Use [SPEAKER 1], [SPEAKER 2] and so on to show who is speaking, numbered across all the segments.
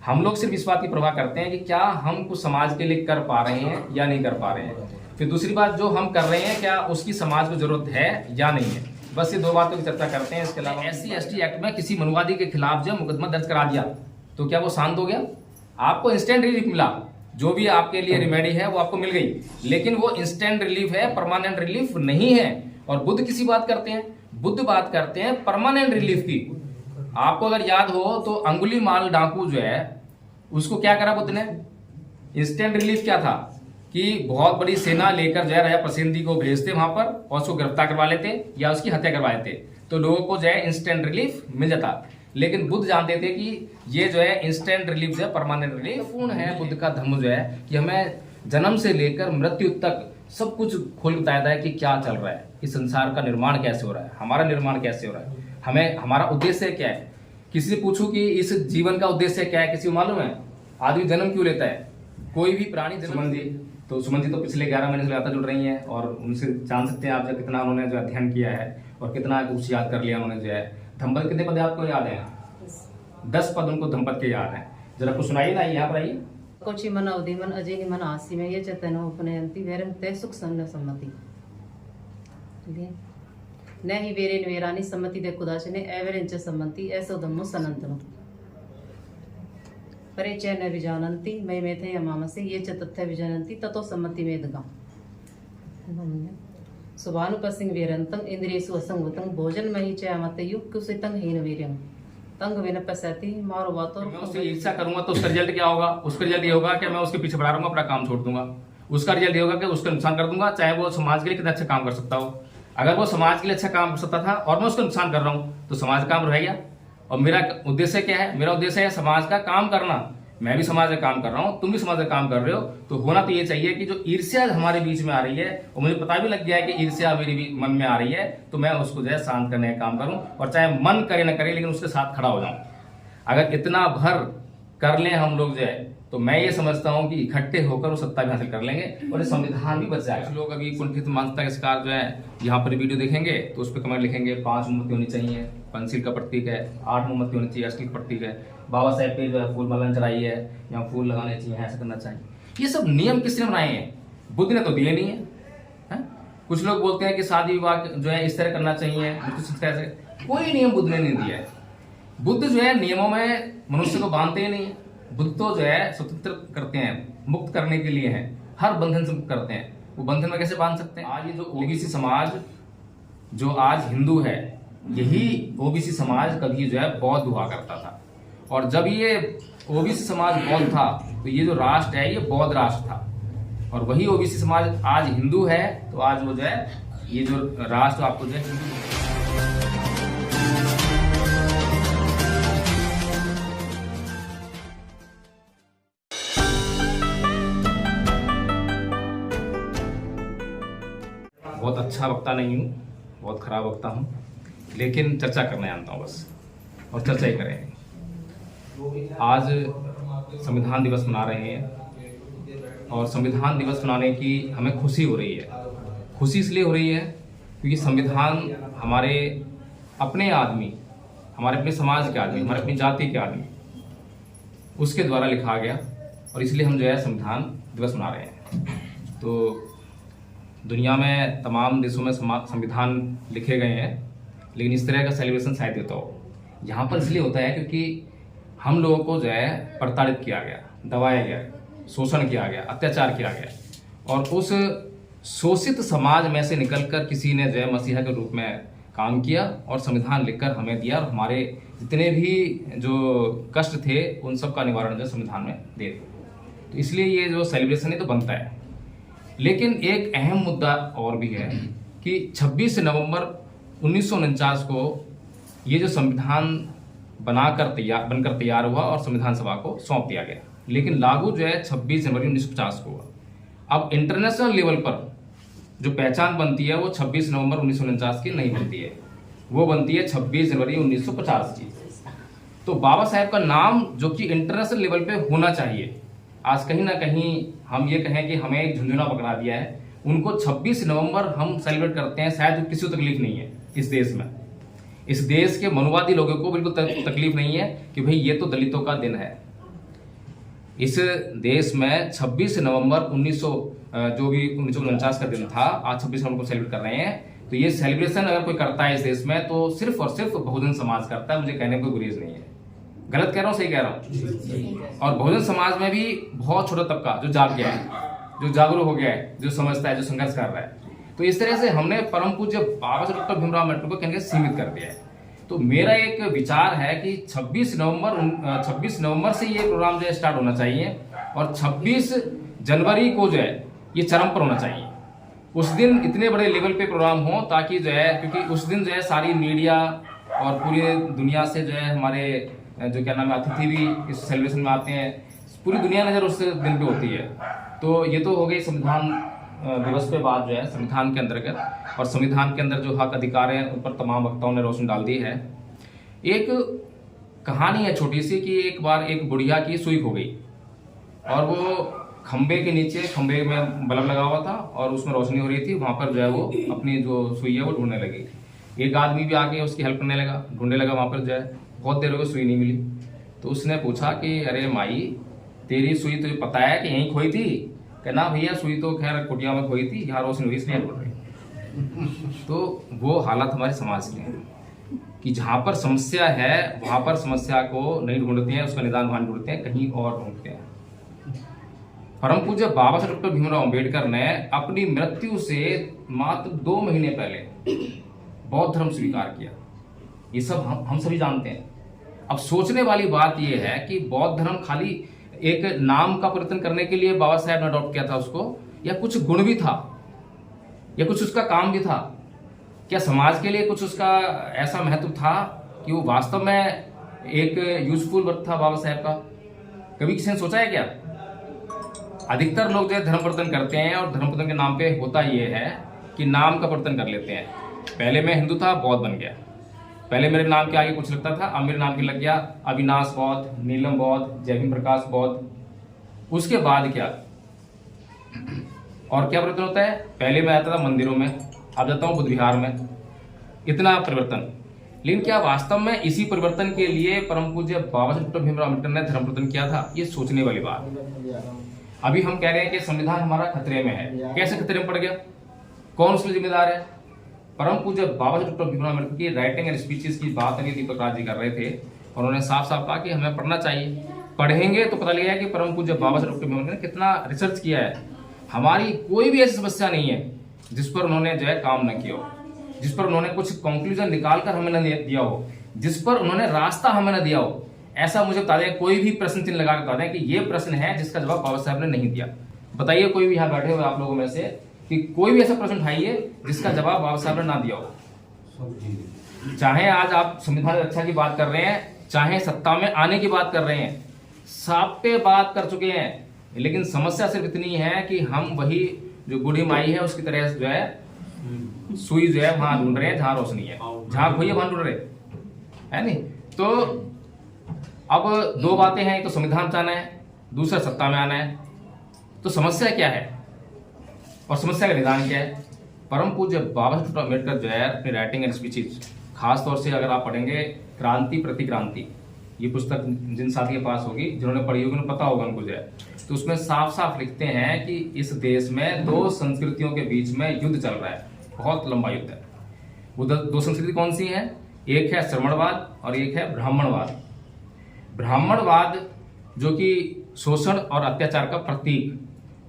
[SPEAKER 1] हम लोग सिर्फ इस बात की परवाह करते हैं कि क्या हम कुछ समाज के लिए कर पा रहे हैं या नहीं कर पा रहे हैं। फिर दूसरी बात, जो हम कर रहे हैं क्या उसकी समाज को जरूरत है या नहीं है। बस ये दो बातों की चर्चा करते हैं। इसके अलावा SC/ST एक्ट में किसी मनुवादी के खिलाफ जब मुकदमा दर्ज करा दिया तो क्या वो शांत हो गया? आपको इंस्टेंट रिलीफ मिला, जो भी आपके लिए रेमेडी है वो आपको मिल गई, लेकिन वो इंस्टेंट रिलीफ है, परमानेंट रिलीफ नहीं है। और बुद्ध किसी बात करते हैं, बुद्ध बात करते हैं परमानेंट रिलीफ की। आपको अगर याद हो तो अंगुलीमाल डाकू जो है उसको क्या करा बुद्ध ने? इंस्टेंट रिलीफ क्या था कि बहुत बड़ी सेना लेकर जो है राजा प्रसेनजी को भेजते वहां पर और उसको गिरफ्तार करवा लेते या उसकी हत्या करवा लेते, तो लोगों को जो है इंस्टेंट रिलीफ मिल जाता। लेकिन बुद्ध जानते थे कि ये जो है इंस्टेंट रिलीफ जो है परमानेंट रिलीफ पूर्ण है। बुद्ध का धर्म जो है कि हमें जन्म से लेकर मृत्यु तक सब कुछ खोल बताया है कि क्या चल रहा है, इस संसार का निर्माण कैसे हो रहा है, हमारा निर्माण कैसे हो रहा है, हमें हमारा उद्देश्य क्या है। किसी से पूछूं कि इस जीवन का उद्देश्य क्या है, किसी को मालूम है? आदमी जन्म क्यों लेता है? कोई भी प्राणी जन्म। सुमन जी तो पिछले 11 महीने से लगातार जुड़ रही हैं और उनसे जान सकते हैं आप जो कितना उन्होंने जो अध्ययन किया है और कितना कुछ याद कर लिया उन्होंने जो है। धम्पद कितने पद आपको याद है? 10 पद उनको धम्पद के याद है। जरा कुछ सुनाइए ना, यहाँ पर आइए।
[SPEAKER 2] कोची मन अवधि मन अजय मन आसी में ये चैतन्य उपनयंती वैरम तय सुख सन्न सम्मति न ही वेरे निवेरानी सम्मति दे कुदाचने एवरेंच सम्मति ऐसो धम्मो सनंतनो परिचय न विजानंती मैं मेथे यमामसे ये च तथ्य विजानंती ततो सम्मति मेदगा सुभानुपसिंग वेरंतं इंद्रियसु असंगतं भोजन मही च अमतयु कुसितं हीन वीर्यं तंग विन पसति मारो बातो।
[SPEAKER 1] मैं उससे ईर्ष्या करूंगा तो उसका रिजल्ट क्या होगा? उसका रिजल्ट ये होगा कि मैं उसके पीछे बढ़ा रहूंगा, अपना काम छोड़ दूंगा। उसका रिजल्ट ये होगा कि उसका नुकसान कर दूंगा, चाहे वो समाज के लिए कितना अच्छा काम कर सकता हो। अगर वो समाज के लिए अच्छा काम कर सकता था और मैं उसका नुकसान कर रहा हूँ तो समाज का काम रह गया। और मेरा उद्देश्य क्या है? मेरा उद्देश्य है समाज का काम करना। मैं भी समाज का काम कर रहा हूँ, तुम भी समाज का काम कर रहे हो, तो होना तो ये चाहिए कि जो ईर्ष्या हमारे बीच में आ रही है और मुझे पता भी लग गया है कि ईर्ष्या मेरे भी मन में आ रही है, तो मैं उसको जो है शांत करने का काम करूं और चाहे मन करे ना करे लेकिन उसके साथ खड़ा हो जाऊं। अगर इतना भर कर लें हम लोग जो है तो मैं ये समझता हूं कि इकट्ठे होकर वो सत्ता भी हासिल कर लेंगे और संविधान भी बच जाएगा। लोग अभी कुंठित मानसिकता के शिकार जो है यहाँ पर वीडियो देखेंगे तो उस पर कमेंट लिखेंगे 5 मोमबत्ती होनी चाहिए, पंचशील का प्रतीक है, 8 मोमबत्ती होनी चाहिए, अष्टक प्रतीक है, बाबा साहेब पे जो है फूल माला चढ़ाई है, यहाँ फूल लगाने चाहिए, ऐसा करना चाहिए। ये सब नियम किसने बनाए हैं? बुद्ध ने तो दिए नहीं है। कुछ लोग बोलते हैं कि शादी विवाह जो है इस तरह करना चाहिए, कोई नियम बुद्ध ने नहीं दिया है। बुद्ध जो है नियमों में मनुष्य को बांधते ही नहीं है। बुद्ध तो जो है स्वतंत्र करते हैं, मुक्त करने के लिए है, हर बंधन से मुक्त करते हैं। वो बंधन में कैसे बांध सकते हैं? आज ये जो ओबीसी समाज जो आज हिंदू है, यही ओबीसी समाज कभी जो है बौद्ध हुआ करता था। और जब ये ओबीसी समाज बौद्ध था तो ये जो राष्ट्र है ये बौद्ध राष्ट्र था। और वही ओबीसी समाज आज हिंदू है तो आज वो जो है ये जो राष्ट्र आपको जो है बहुत अच्छा वक्ता नहीं हूँ, बहुत खराब वक्ता हूँ, लेकिन चर्चा करना जानता हूँ बस, और चर्चा ही करेंगे। आज संविधान दिवस मना रहे हैं और संविधान दिवस मनाने की हमें खुशी हो रही है। खुशी इसलिए हो रही है क्योंकि संविधान हमारे अपने आदमी, हमारे अपने समाज के आदमी, हमारे अपनी जाति के आदमी, उसके द्वारा लिखा गया और इसलिए हम जो है संविधान दिवस मना रहे हैं। तो दुनिया में तमाम देशों में संविधान लिखे गए हैं, लेकिन इस तरह का सेलिब्रेशन शायद होता हो। यहाँ पर इसलिए होता है क्योंकि हम लोगों को जो है प्रताड़ित किया गया, दबाया गया, शोषण किया गया, अत्याचार किया गया और उस शोषित समाज में से निकलकर किसी ने जो है मसीहा के रूप में काम किया और संविधान लिखकर हमें दिया और हमारे जितने भी जो कष्ट थे उन सब का निवारण जो संविधान में दे दिया। तो इसलिए ये जो सेलिब्रेशन है तो बनता है। लेकिन एक अहम मुद्दा और भी है कि 26 नवंबर 1949 को ये जो संविधान बनकर तैयार हुआ और संविधान सभा को सौंप दिया गया, लेकिन लागू जो है 26 जनवरी 1950 को हुआ। अब इंटरनेशनल लेवल पर जो पहचान बनती है वो 26 नवंबर 1949 की नहीं बनती है, वो बनती है 26 जनवरी 1950 की। तो बाबा साहेब का नाम जो कि इंटरनेशनल लेवल पे होना चाहिए, आज कहीं ना कहीं हम ये कहें कि हमें एक झुंझुना पकड़ा दिया है। उनको 26 नवंबर हम सेलिब्रेट करते हैं, शायद किसी को तकलीफ नहीं है इस देश में। इस देश के मनुवादी लोगों को बिल्कुल तकलीफ नहीं है कि भाई ये तो दलितों का दिन है, इस देश में 26 नवंबर 1949 का दिन था, आज 26 नवंबर को सेलिब्रेट कर रहे हैं। तो ये सेलिब्रेशन अगर कोई करता है इस देश में तो सिर्फ और सिर्फ बहुजन समाज करता है। मुझे कहने में कोई गुरेज नहीं है। गलत कह रहा हूँ, सही कह रहा हूँ? और बहुजन समाज में भी बहुत छोटा तबका जो जाग गया है, जो जागरूक हो गया है, जो समझता है, जो संघर्ष कर रहा है। तो इस तरह से हमने परम पूज्य बाबा साहब डॉक्टर भीमराव अम्बेडकर को कहने सीमित कर दिया है। तो मेरा एक विचार है कि 26 नवंबर से ये प्रोग्राम जो है स्टार्ट होना चाहिए और 26 जनवरी को जो है ये चरम पर होना चाहिए। उस दिन इतने बड़े लेवल पे प्रोग्राम हो ताकि जो है, क्योंकि उस दिन जो है सारी मीडिया और पूरी दुनिया से जो है हमारे जो क्या नाम है अतिथि भी इस सेलिब्रेशन में आते हैं। पूरी दुनिया नजर उस दिन पे होती है। तो ये तो हो गई संविधान दिवस पे बात जो है संविधान के अंतर्गत, और संविधान के अंदर जो हक अधिकार हैं उन पर तमाम वक्ताओं ने रोशनी डाल दी है। एक कहानी है छोटी सी कि एक बार एक बुढ़िया की सुई खो गई और वो खंबे के नीचे, खंबे में बल्ब लगा हुआ था और उसमें रोशनी हो रही थी, वहां पर जो है वो अपनी जो सुई है वो ढूंढने लगी। एक आदमी भी आके उसकी हेल्प करने लगा, ढूंढने लगा वहां पर जो है। बहुत देर हो गई, सुई नहीं मिली। तो उसने पूछा कि अरे माई, तेरी सुई तुझे पता है कि यहीं खोई थी? कहना भैया सुई तो खैर कुटिया में खोई थी, यहाँ रोशनी हुई इसलिए ढूंढ रही। तो वो हालत हमारे समाज के हैं कि जहां पर समस्या है वहां पर समस्या को नहीं ढूंढते हैं, उसका निदान वहां ढूंढते हैं, कहीं और ढूंढते हैं। परम पूज्य बाबा साहब डॉक्टर भीमराव अम्बेडकर ने अपनी मृत्यु से मात्र 2 महीने पहले बौद्ध धर्म स्वीकार किया। ये सब हम सभी जानते हैं। अब सोचने वाली बात यह है कि बौद्ध धर्म खाली एक नाम का परिवर्तन करने के लिए बाबा साहब ने अडॉप्ट किया था उसको, या कुछ गुण भी था, या कुछ उसका काम भी था? क्या समाज के लिए कुछ उसका ऐसा महत्व था कि वो वास्तव में एक यूजफुल वर्क था बाबा साहब का? कभी किसी ने सोचा है क्या? अधिकतर लोग जो धर्म परिवर्तन करते हैं और धर्म परिवर्तन के नाम पे होता ये है कि नाम का परिवर्तन कर लेते हैं। पहले मैं हिंदू था, बौद्ध बन गया। पहले मेरे नाम के आगे कुछ लगता था, अब मेरे नाम के लग गया अविनाश बौद्ध, नीलम बौद्ध, जयभीम प्रकाश बौद्ध। उसके बाद क्या और क्या परिवर्तन होता है? पहले मैं आता था मंदिरों में, अब जाता हूँ बुद्ध विहार में। इतना परिवर्तन। लेकिन क्या वास्तव में इसी परिवर्तन के लिए परम पूज्य बाबा साहब डॉक्टर भीमराव अम्बेडकर ने धर्म परिवर्तन किया था? ये सोचने वाली बात। अभी हम कह रहे हैं कि संविधान हमारा खतरे में है। कैसे खतरे में पड़ गया? कौन उसके जिम्मेदार है? परम पूज्य बाबा साहब डॉक्टर भीमराव अम्बेडकर की राइटिंग एंड स्पीचेस की बात अभी दीपक राज जी कर रहे थे और उन्होंने साफ साफ कहा कि हमें पढ़ना चाहिए। पढ़ेंगे तो पता लगेगा कि परम पूज्य बाबा साहब डॉक्टर भीमराव अम्बेडकर ने कितना रिसर्च किया है। हमारी कोई भी ऐसी समस्या नहीं है जिस पर उन्होंने जो है काम न किया हो, जिस पर उन्होंने कुछ कंक्लूजन निकालकर हमें न दिया हो, जिस पर उन्होंने रास्ता हमें न दिया हो। ऐसा मुझे बता दें, कोई भी प्रश्न चिन्ह लगा बता दें कि ये प्रश्न है जिसका जवाब बाबा साहब ने नहीं दिया। बताइए कोई भी यहाँ बैठे हुए आप लोगों में से कि कोई भी ऐसा प्रश्न उठाइए जिसका जवाब बाबा साहब ने ना दिया हो। चाहे आज आप संविधान रक्षा की बात कर रहे हैं, चाहे सत्ता में आने की बात कर रहे हैं, सब पे बात कर चुके हैं। लेकिन समस्या सिर्फ इतनी है कि हम वही जो बूढ़ी माई है उसकी तरह जो है सुई जो है वहां ढूंढ रहे हैं जहां रोशनी है, जहां खोई है वहां ढूंढ रहे है नहीं। तो अब 2 बातें हैं, तो संविधान चाहना है, दूसरा सत्ता में आना है। तो समस्या क्या है और समस्या का निदान क्या है? परम पूज्य बाबा साहब अम्बेडकर जो है अपनी राइटिंग एंड स्पीचेस, खास तौर से अगर आप पढ़ेंगे क्रांति प्रतिक्रांति, ये पुस्तक जिन साथी के पास होगी, जिन्होंने पढ़ी होगी उन्हें पता होगा उनको जो है, तो उसमें साफ साफ लिखते हैं कि इस देश में 2 संस्कृतियों के बीच में युद्ध चल रहा है, बहुत लंबा युद्ध है। वो 2 संस्कृति कौन सी है? एक है श्रमणवाद और एक है ब्राह्मणवाद। ब्राह्मणवाद जो कि शोषण और अत्याचार का प्रतीक,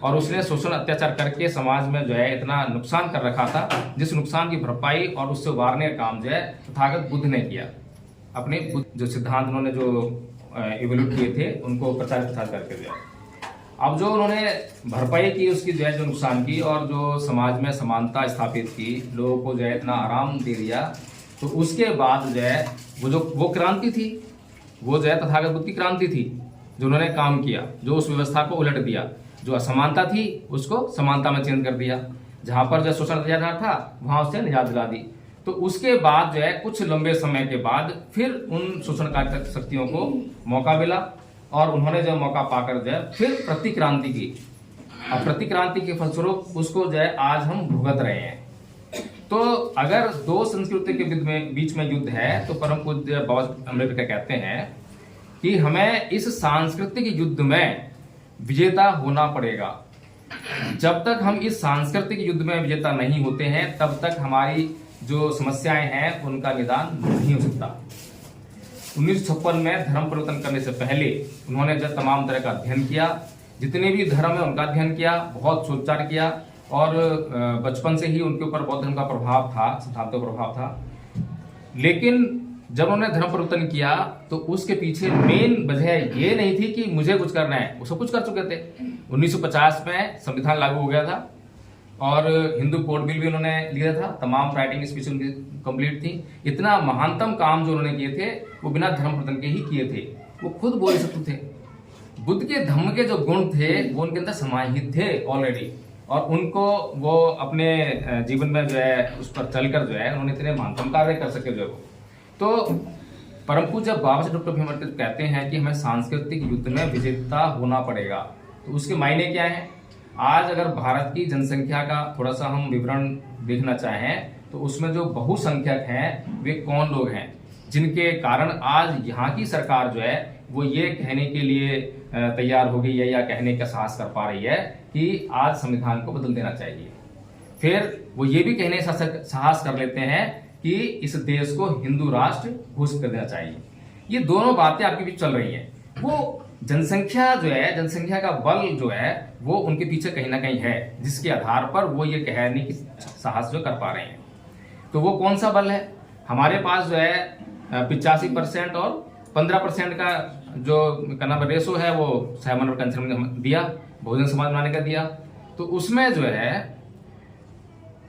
[SPEAKER 1] और उसने शोषण अत्याचार करके समाज में जो है इतना नुकसान कर रखा था, जिस नुकसान की भरपाई और उससे उबारने का काम जो है तथागत बुद्ध ने किया। अपने जो सिद्धांत उन्होंने जो इवोल्यूट किए थे उनको प्रचार प्रसार करके जो है, अब जो उन्होंने भरपाई की उसकी जो है जो नुकसान की और जो समाज में समानता स्थापित की, लोगों को जो है इतना आराम दे दिया, तो उसके बाद जो है वो क्रांति थी, वो जो है तथागत बुद्ध की क्रांति थी, जो उन्होंने काम किया, जो उस व्यवस्था को उलट दिया, जो असमानता थी उसको समानता में चेंज कर दिया, जहां पर जो शोषण अत्याचार था वहां उससे निजात दिला दी। तो उसके बाद जो है कुछ लंबे समय के बाद फिर उन शोषणकारी शक्तियों को मौका मिला और उन्होंने जो मौका पाकर जो है फिर प्रतिक्रांति की। अब प्रतिक्रांति के फलस्वरूप उसको जो है आज हम भुगत रहे हैं। तो अगर 2 संस्कृति के बीच में युद्ध है तो परम पूज्य बाबा अम्बेडकर कहते हैं कि हमें इस सांस्कृतिक युद्ध में विजेता होना पड़ेगा। जब तक हम इस सांस्कृतिक युद्ध में विजेता नहीं होते हैं तब तक हमारी जो समस्याएं हैं उनका निदान नहीं हो सकता। 1956 में धर्म परिवर्तन करने से पहले उन्होंने जब तमाम तरह का अध्ययन किया, जितने भी धर्म है उनका अध्ययन किया, बहुत सोचार किया और बचपन से ही उनके ऊपर बौद्ध धर्म का प्रभाव था, सिद्धांतों का प्रभाव था। लेकिन जब उन्होंने धर्म परिवर्तन किया तो उसके पीछे मेन वजह ये नहीं थी कि मुझे कुछ करना है, वो सब कुछ कर चुके थे। 1950 में संविधान लागू हो गया था और हिंदू कोड बिल भी उन्होंने लिया था, तमाम राइटिंग स्पीच उनकी कंप्लीट थी। इतना महानतम काम जो उन्होंने किए थे वो बिना धर्म परिवर्तन के ही किए थे। वो खुद बोधिसत्व थे। बुद्ध के धम्म के जो गुण थे वो उनके अंदर समाहित थे ऑलरेडी, और उनको वो अपने जीवन में जो है उस पर चलकर जो है उन्होंने इतने महानतम कार्य कर सके जो है। तो परम पूज्य बाबा साहेब डॉक्टर भीमराव अम्बेडकर कहते हैं कि हमें सांस्कृतिक युद्ध में विजेता होना पड़ेगा। तो उसके मायने क्या है? आज अगर भारत की जनसंख्या का थोड़ा सा हम विवरण देखना चाहें तो उसमें जो बहुसंख्यक हैं वे कौन लोग हैं जिनके कारण आज यहाँ की सरकार जो है वो ये कहने के लिए तैयार हो गई है या कहने का साहस कर पा रही है कि आज संविधान को बदल देना चाहिए। फिर वो ये भी कहने का साहस कर लेते हैं कि इस देश को हिंदू राष्ट्र घोषित कर देना चाहिए। ये दोनों बातें आपके बीच चल रही हैं। वो जनसंख्या जो है, जनसंख्या का बल जो है वो उनके पीछे कहीं ना कहीं है, जिसके आधार पर वो ये कहने की साहस जो कर पा रहे हैं। तो वो कौन सा बल है? हमारे पास जो है 85% और 15% का जो रेशो है वो साइमन और कंसर्न ने दिया, बहुजन समाज बनाने का दिया। तो उसमें जो है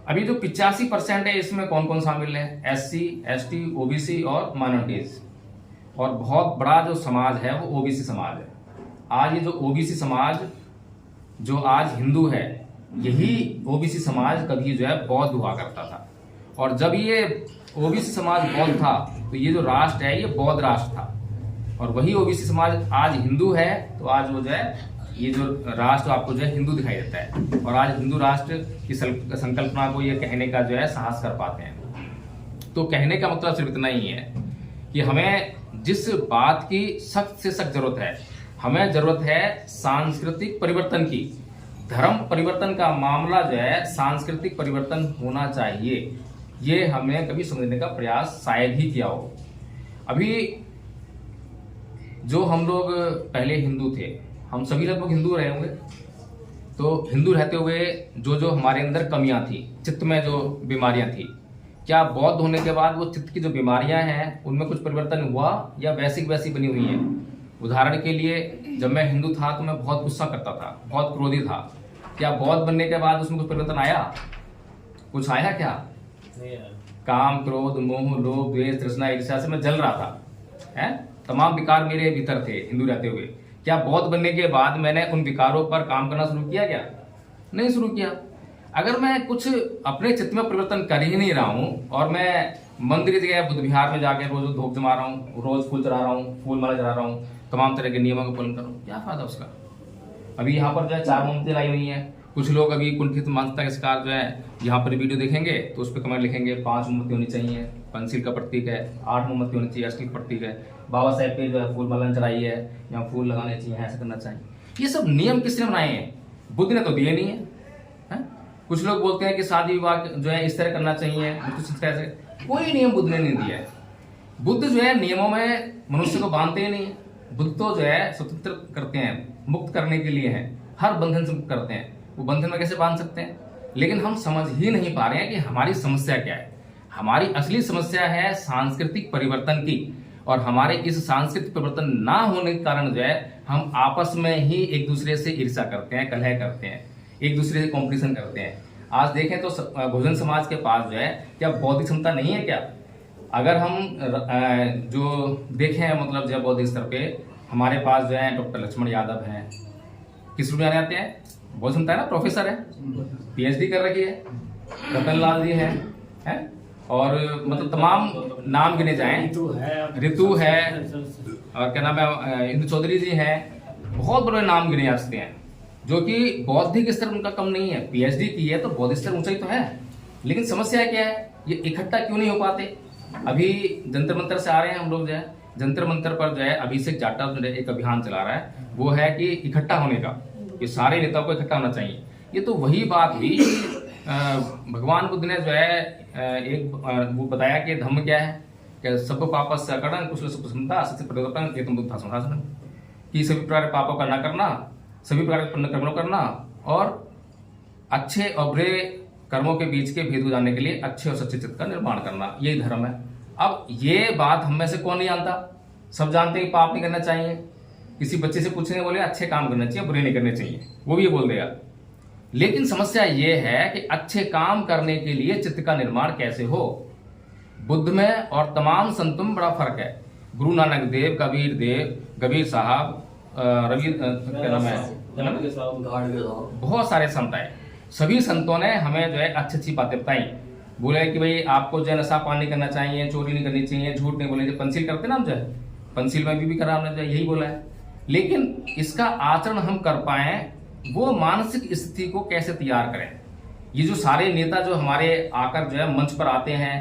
[SPEAKER 1] अभी जो 85% है इसमें कौन कौन शामिल है? SC, ST, OBC और माइनॉरिटीज। और बहुत बड़ा जो समाज है वो OBC समाज है। आज ये जो OBC समाज जो आज हिंदू है, यही OBC समाज कभी जो है बौद्ध हुआ करता था। और जब ये OBC समाज बौद्ध था तो ये जो राष्ट्र है ये बौद्ध राष्ट्र था, और वही OBC समाज आज हिंदू है तो आज वो जो है ये जो राष्ट्र आपको जो है हिंदू दिखाई देता है, और आज हिंदू राष्ट्र की संकल्पना को ये कहने का जो है साहस कर पाते हैं। तो कहने का मतलब सिर्फ इतना ही है कि हमें जिस बात की सख्त से सख्त जरूरत है, हमें जरूरत है सांस्कृतिक परिवर्तन की। धर्म परिवर्तन का मामला जो है सांस्कृतिक परिवर्तन होना चाहिए, ये हमने कभी समझने का प्रयास शायद ही किया हो। अभी जो हम लोग पहले हिंदू थे, हम सभी लगभग हिंदू रहे होंगे, तो हिंदू रहते हुए जो जो हमारे अंदर कमियां थी, चित्त में जो बीमारियां थी, क्या बौद्ध होने के बाद वो चित्त की जो बीमारियां हैं उनमें कुछ परिवर्तन हुआ या वैसी वैसी बनी हुई हैं? उदाहरण के लिए जब मैं हिंदू था तो मैं बहुत गुस्सा करता था, बहुत क्रोधी था। क्या बौद्ध बनने के बाद उसमें कुछ परिवर्तन आया? कुछ आया क्या? काम, क्रोध, मोह, लोभ, द्वेष, तृष्णा, ईर्ष्या से मैं जल रहा था, है? तमाम विकार मेरे भीतर थे हिंदू रहते हुए। क्या बौद्ध बनने के बाद मैंने उन विकारों पर काम करना शुरू किया? क्या नहीं शुरू किया। अगर मैं कुछ अपने चित्त में परिवर्तन कर ही नहीं रहा हूँ और मैं मंदिर जगह बुद्ध विहार में जाकर रोज धूप जमा रहा हूँ, रोज फूल चढ़ा रहा हूँ, फूल माला चढ़ा रहा हूँ, तमाम तरह के नियमों का पालन कर रहा हूँ, क्या फायदा उसका? अभी यहाँ पर जो है 4 मोमबत्ती लाई हुई है। कुछ लोग अभी कुंठित मानसिकता के शिकार जो है यहाँ पर वीडियो देखेंगे तो उस पर कमेंट लिखेंगे 5 मोमबत्ती होनी चाहिए, पंचशील का प्रतीक है, 8 मोमबत्ती होनी चाहिए, अष्टकील प्रतीक है, बाबा साहेब पे जो है फूल माला चढ़ाई है, यहाँ फूल लगाने चाहिए, ऐसा करना चाहिए। ये सब नियम किसने बनाए हैं? बुद्ध ने तो दिए नहीं है। कुछ लोग बोलते हैं कि शादी विवाह जो है इस तरह करना चाहिए, कोई नियम बुद्ध ने नहीं दिया है। बुद्ध जो है नियमों में मनुष्य को बांधते ही नहीं है। बुद्ध तो जो है स्वतंत्र करते हैं, मुक्त करने के लिए है, हर बंधन से मुक्त करते हैं। वो बंधन में कैसे बांध सकते हैं? लेकिन हम समझ ही नहीं पा रहे हैं कि हमारी समस्या क्या है। हमारी असली समस्या है सांस्कृतिक परिवर्तन की, और हमारे इस सांस्कृतिक परिवर्तन ना होने के कारण जो है हम आपस में ही एक दूसरे से ईर्ष्या करते हैं, कलह करते हैं, एक दूसरे से कंपटीशन करते हैं। आज देखें तो बहुजन समाज के पास जो है क्या बौद्धिक क्षमता नहीं है क्या? अगर हम जो देखें मतलब जो बौद्धिक स्तर पे हमारे पास जो है डॉक्टर लक्ष्मण यादव हैं, किस रूप में आते हैं? बहुत क्षमता है ना, प्रोफेसर है, PhD कर रखी है, रतन लाल जी है? और मतलब तमाम नाम गिने जाएं, ऋतु है, और क्या नाम है, इंदु चौधरी जी हैं, बहुत बड़े नाम गिने जा सकते हैं जो कि बौद्धिक स्तर उनका कम नहीं है। PhD की है तो बौद्धिक स्तर ऊंचा ही तो है। लेकिन समस्या क्या है? ये इकट्ठा क्यों नहीं हो पाते? अभी जंतर मंतर से आ रहे हैं हम लोग जो है, जंतर मंतर पर जो है अभिषेक जाटव जो है एक अभियान चला रहा है, वो है कि इकट्ठा होने का, कि सारे नेताओं को इकट्ठा होना चाहिए। ये तो वही बात हुई भगवान बुद्ध ने जो है वो बताया कि धम्म क्या है, कि सब पापस्य अकरण कुशल सुपसमता सत्य प्रदोपन एतम बुद्धा संहासन, कि सभी प्रकार के पापों का न करना, सभी प्रकार के पुण्य कर्मों करना, और अच्छे और बुरे कर्मों के बीच के भेद को जानने के लिए अच्छे और सच्चे चित्त का निर्माण करना, यही धर्म है। अब ये बात हम में से कौन नहीं जानता? सब जानते हैं पाप नहीं करना चाहिए। किसी बच्चे से पूछने बोले अच्छे काम करने चाहिए, बुरे नहीं करने चाहिए, वो भी ये बोल देगा। लेकिन समस्या ये है कि अच्छे काम करने के लिए चित्त का निर्माण कैसे हो। बुद्ध में और तमाम संतों में बड़ा फर्क है। गुरु नानक देव, कबीर देव, कबीर साहब, रवि क्या नाम है, बहुत सारे संत आए। सभी संतों ने हमें जो है अच्छी अच्छी बातें बताई। बोले कि भाई आपको जो है नशा पान नहीं करना चाहिए, चोरी नहीं करनी चाहिए, झूठ नहीं बोलना चाहिए। पंसील करते ना हम जो है, पंसील में भी करा हमने जो यही बोला है। लेकिन इसका आचरण हम कर पाए, वो मानसिक स्थिति को कैसे तैयार करें। ये जो सारे नेता जो हमारे आकर जो है मंच पर आते हैं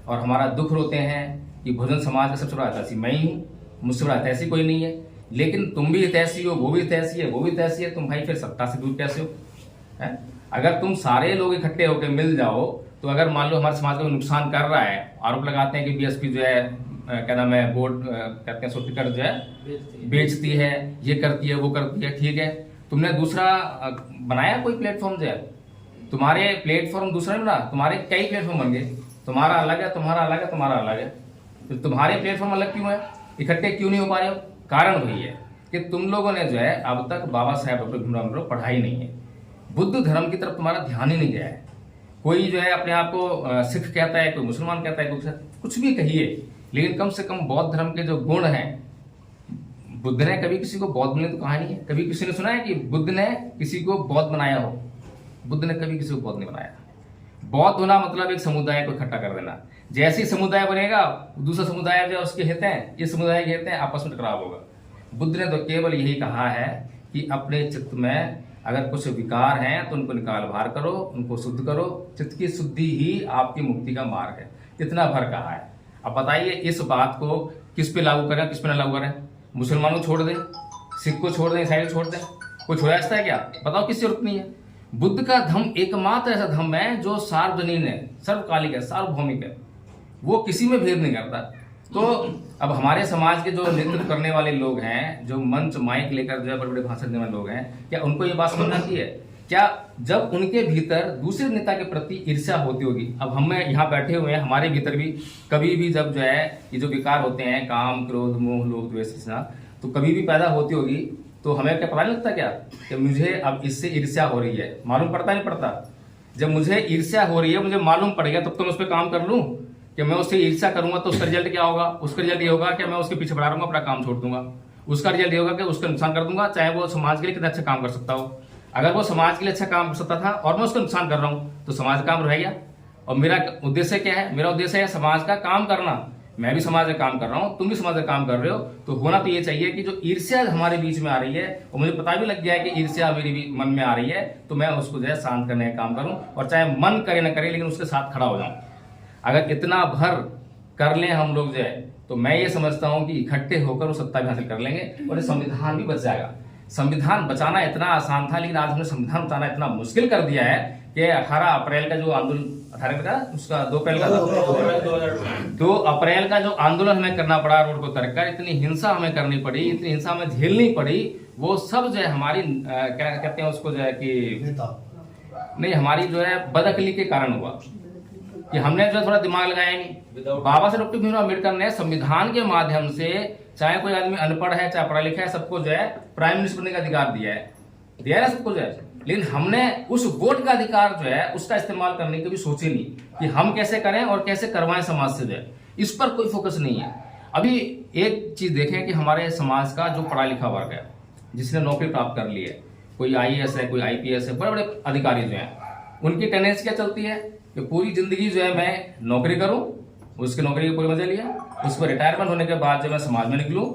[SPEAKER 1] और हमारा दुख रोते हैं कि बहुजन समाज का सबसे बड़ा हितैषी मैं ही हूँ, मुझसे बड़ा हितैषी कोई नहीं है, लेकिन तुम भी हितैषी हो, वो भी हितैषी है, वो भी हितैषी है, तुम भाई फिर सत्ता से दूर कैसे हो? है? अगर तुम सारे लोग इकट्ठे होकर मिल जाओ, तो अगर मान लो हमारे समाज को नुकसान कर रहा है, आरोप लगाते हैं कि बीएसपी जो है क्या नाम है, वोट कहते हैं सोटिकर जो है बेचती है, ये करती है, वो करती है, ठीक है। तुमने दूसरा बनाया कोई प्लेटफॉर्म जो है, तुम्हारे प्लेटफॉर्म दूसरा नहीं बना, तुम्हारे कई प्लेटफॉर्म बन गए, तुम्हारा अलग है, तुम्हारा अलग है, तुम्हारा अलग है। तो तुम्हारे प्लेटफॉर्म अलग क्यों है, इकट्ठे क्यों नहीं हो पा रहे हो? कारण वही है कि तुम लोगों ने जो है अब तक बाबा साहेब डॉक्टर भीमराव अम्बेडकर पढ़ाई नहीं है, बुद्ध धर्म की तरफ तुम्हारा ध्यान ही नहीं गया है। कोई जो है अपने आप को सिख कहता है, कोई मुसलमान कहता है, कुछ भी कहिए, लेकिन कम से कम बौद्ध धर्म के जो गुण हैं, बुद्ध ने कभी किसी को बौद्ध बनने तो कहा नहीं है। कभी किसी ने सुना है कि बुद्ध ने किसी को बौद्ध बनाया हो? बुद्ध ने कभी किसी को बौद्ध नहीं बनाया। बौद्ध होना मतलब एक समुदाय को इकट्ठा कर देना। जैसे ही समुदाय बनेगा, दूसरा समुदाय जो उसके हित हैं, ये समुदाय के हित हैं, आपस में टकराव होगा। बुद्ध ने तो केवल यही कहा है कि अपने चित्त में अगर कुछ विकार हैं तो उनको निकाल बाहर करो, उनको शुद्ध करो। चित्त की शुद्धि ही आपकी मुक्ति का मार्ग है, इतना भर कहा है। अब बताइए इस बात को किस पे लागू करें, किस पे ना लागू करें? मुसलमानों को छोड़ दें, सिख को छोड़ दें, ईसाई को छोड़ दें, कोई छोड़ा है क्या? बताओ, किसी जरूरत नहीं है। बुद्ध का धम्म एकमात्र ऐसा धम्म है जो सार्वजनीन है, सर्वकालिक है, सार्वभौमिक है, वो किसी में भेद नहीं करता। तो अब हमारे समाज के जो नेतृत्व करने वाले लोग हैं, जो मंच माइक लेकर जो है बड़े बड़े भाषण देने वाले लोग हैं, क्या उनको ये बात समझ आती है? क्या जब उनके भीतर दूसरे नेता के प्रति ईर्ष्या होती होगी? अब हम यहाँ बैठे हुए हैं, हमारे भीतर भी कभी भी जब जो है ये जो विकार होते हैं, काम, क्रोध, मोह, लोभ, द्वेष, तो कभी भी पैदा होती होगी, तो हमें क्या पता नहीं लगता क्या कि मुझे अब इससे ईर्ष्या हो रही है? मालूम पड़ता नहीं पड़ता? जब मुझे ईर्ष्या हो रही है, मुझे मालूम पड़ गया, तब तो मैं उस पर काम कर लूँ कि मैं उससे ईर्ष्या करूंगा तो उसका रिजल्ट क्या होगा? उसका रिजल्ट ये होगा कि मैं उसके पीछे बढ़ा रहूंगा, अपना काम छोड़ दूंगा। उसका रिजल्ट ये होगा कि उसका नुकसान कर दूंगा, चाहे वो समाज के लिए कितना अच्छा काम कर सकता हो। अगर वो समाज के लिए अच्छा काम कर सकता था और मैं उसका नुकसान कर रहा हूँ, तो समाज का काम रह गया। और मेरा उद्देश्य क्या है? मेरा उद्देश्य है समाज का काम करना। मैं भी समाज का काम कर रहा हूँ, तुम भी समाज का काम कर रहे हो, तो होना तो ये चाहिए कि जो ईर्ष्या हमारे बीच में आ रही है, और मुझे पता भी लग गया है कि ईर्ष्या मेरे भी मन में आ रही है, तो मैं उसको जो है शांत करने का काम करूँ, और चाहे मन करे ना करे, लेकिन उसके साथ खड़ा हो जाऊँ। अगर इतना भर कर लें हम लोग जो है, तो मैं ये समझता हूं कि इकट्ठे होकर वो सत्ता भी हासिल कर लेंगे और संविधान भी बच जाएगा। संविधान बचाना इतना आसान था, लेकिन आज हमने संविधान बचाना इतना मुश्किल कर दिया है कि 18 अप्रैल का जो आंदोलन, 18 का उसका 2 अप्रैल का 2 अप्रैल का जो आंदोलन हमें करना पड़ा, रोड को उतर कर, इतनी हिंसा हमें करनी पड़ी, इतनी हिंसा हमें झेलनी पड़ी, वो सब जो है हमारी क्या कहते हैं उसको जो है कि नहीं, हमारी जो है बदअकली के कारण हुआ कि हमने जो थोड़ा दिमाग लगाया नहीं। बाबा साहब डॉक्टर भीमराव अम्बेडकर ने संविधान के माध्यम से, चाहे कोई आदमी अनपढ़ है चाहे पढ़ा लिखा है, सबको जो है प्राइम मिनिस्टर बनने का अधिकार दिया है सबको जो है। लेकिन हमने उस वोट का अधिकार जो है उसका इस्तेमाल करने की भी सोची नहीं कि हम कैसे करें और कैसे करवाएं समाज से जो है, इस पर कोई फोकस नहीं है। अभी एक चीज देखें कि हमारे समाज का जो पढ़ा लिखा वर्ग है, जिसने नौकरी प्राप्त कर ली है, कोई IAS है, कोई IPS है, बड़े बड़े अधिकारी जो है, उनकी टेंडेंसी क्या चलती है कि पूरी जिंदगी जो है मैं नौकरी करूं, उसकी नौकरी के पूरे मजे लिया, उस पर रिटायरमेंट होने के बाद जो मैं समाज में निकलूं,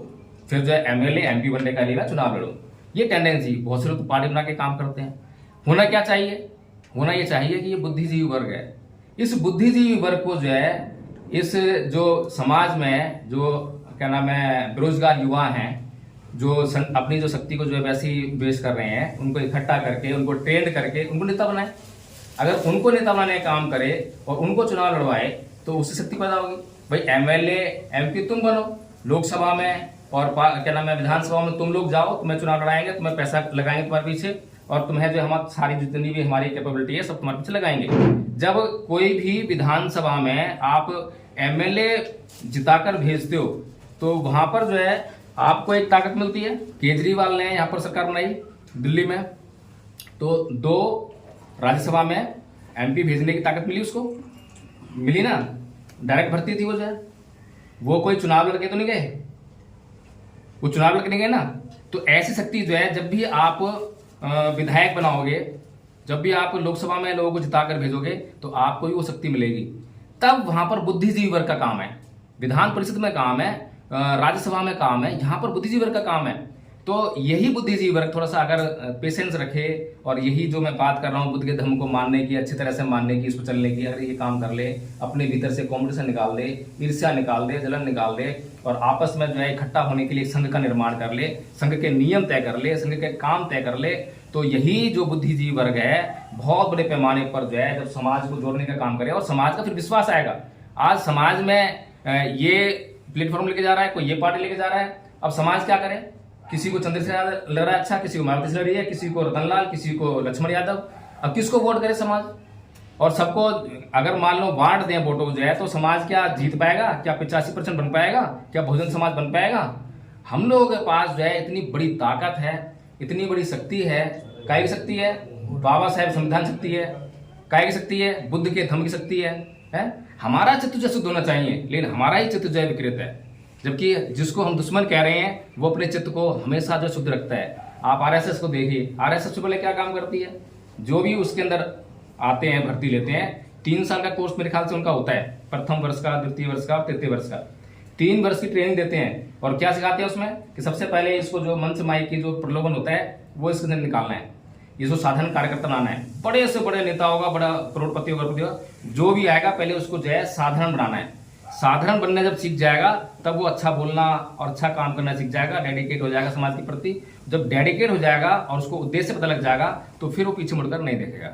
[SPEAKER 1] फिर जो है MLA MP बनने का लिए मैं चुनाव लड़ूं। ये टेंडेंसी, बहुत से लोग तो पार्टी बना के काम करते हैं। होना क्या चाहिए? होना ये चाहिए कि ये बुद्धिजीवी वर्ग है, इस बुद्धिजीवी वर्ग को जो है, इस जो समाज में जो क्या नाम है बेरोजगार युवा हैं जो अपनी जो शक्ति को जो है वैसे ही वेस्ट कर रहे हैं, उनको इकट्ठा करके, उनको ट्रेंड करके उनको नेता बनाए। अगर उनको नेता बनाने का काम करे और उनको चुनाव लड़वाए तो उससे शक्ति पैदा होगी। भाई एमएलए एमपी तुम बनो लोकसभा में, और क्या नाम है विधानसभा में तुम लोग जाओ, तुम्हें चुनाव लड़ाएंगे, तुम्हें पैसा लगाएंगे तुम्हारे पीछे, और तुम्हें जो हमारी सारी जितनी भी हमारी कैपेबिलिटी है सब तुम्हारे पीछे लगाएंगे। जब कोई भी विधानसभा में आप एमएलए जिताकर भेजते हो तो वहां पर जो है आपको एक ताकत मिलती है। केजरीवाल ने यहाँ पर सरकार बनाई दिल्ली में, तो 2 राज्यसभा में एमपी भेजने की ताकत मिली, उसको मिली ना, डायरेक्ट भर्ती थी वो जो है। वो कोई चुनाव लड़के तो नहीं गए, वो चुनाव लड़के नहीं गए ना। तो ऐसी शक्ति जो है, जब भी आप विधायक बनाओगे, जब भी आप लोकसभा में लोगों को जिताकर भेजोगे तो आपको ही वो शक्ति मिलेगी। तब वहां पर बुद्धिजीवी वर्ग का काम है, विधान परिषद में काम है, राज्यसभा में काम है, यहाँ पर बुद्धिजीवी वर्ग का काम है। तो यही बुद्धिजीवी वर्ग थोड़ा सा अगर पेशेंस रखे और यही जो मैं बात कर रहा हूँ बुद्ध के धर्म को मानने की, अच्छी तरह से मानने की, इस पर चलने की, अगर ये काम कर ले, अपने भीतर से कॉम्पिटिशन निकाल दे, ईर्ष्या निकाल दे, जलन निकाल दे, और आपस में जो है इकट्ठा होने के लिए संघ का निर्माण कर ले, संघ के नियम तय कर ले, संघ के काम तय कर ले, तो यही जो बुद्धिजीवी वर्ग है बहुत बड़े पैमाने पर जो है जब समाज को जोड़ने का काम करे और समाज का फिर विश्वास आएगा। आज समाज में ये प्लेटफॉर्म लेके जा रहा है, कोई ये पार्टी लेके जा रहा है, अब समाज क्या करे? किसी को चंद्रशेखर लग रहा है अच्छा, किसी को मायावती से लग रही है, किसी को रतनलाल, किसी को लक्ष्मण यादव। अब किसको वोट करे समाज? और सबको अगर मान लो बांट दें वोटों को जो है, तो समाज क्या जीत पाएगा? क्या 85% बन पाएगा? क्या बहुजन समाज बन पाएगा? हम लोगों के पास जो है इतनी बड़ी ताकत है, इतनी बड़ी शक्ति है। काय की शक्ति है? बाबा साहेब संविधान शक्ति है। काय की शक्ति है? बुद्ध के धम्म की शक्ति है? हमारा चित्त जो शुद्ध होना चाहिए, लेकिन हमारा ही चित्त जो है विकृत है। जबकि जिसको हम दुश्मन कह रहे हैं वो अपने चित्त को हमेशा जो शुद्ध रखता है। आप आरएसएस को देखिए, आरएसएस पहले क्या काम करती है? जो भी उसके अंदर आते हैं, भर्ती लेते हैं, 3 साल का कोर्स मेरे ख्याल से उनका होता है, प्रथम वर्ष का, द्वितीय वर्ष का, तृतीय वर्ष का, 3 वर्ष की ट्रेनिंग देते हैं। और क्या सिखाते हैं उसमें कि सबसे पहले इसको जो मंच माइक की जो प्रलोभन होता है वो इसके अंदर निकालना है, ये जो साधारण कार्यकर्ता बनाना है। बड़े से बड़े नेता होगा, बड़ा करोड़पति होगा, जो भी आएगा पहले उसको जो है साधारण बनाना है। साधारण बनना जब सीख जाएगा तब वो अच्छा बोलना और अच्छा काम करना सीख जाएगा, डेडिकेट हो जाएगा समाज के प्रति। जब डेडिकेट हो जाएगा और उसको उद्देश्य पता लग जाएगा तो फिर वो पीछे मुड़कर नहीं देखेगा।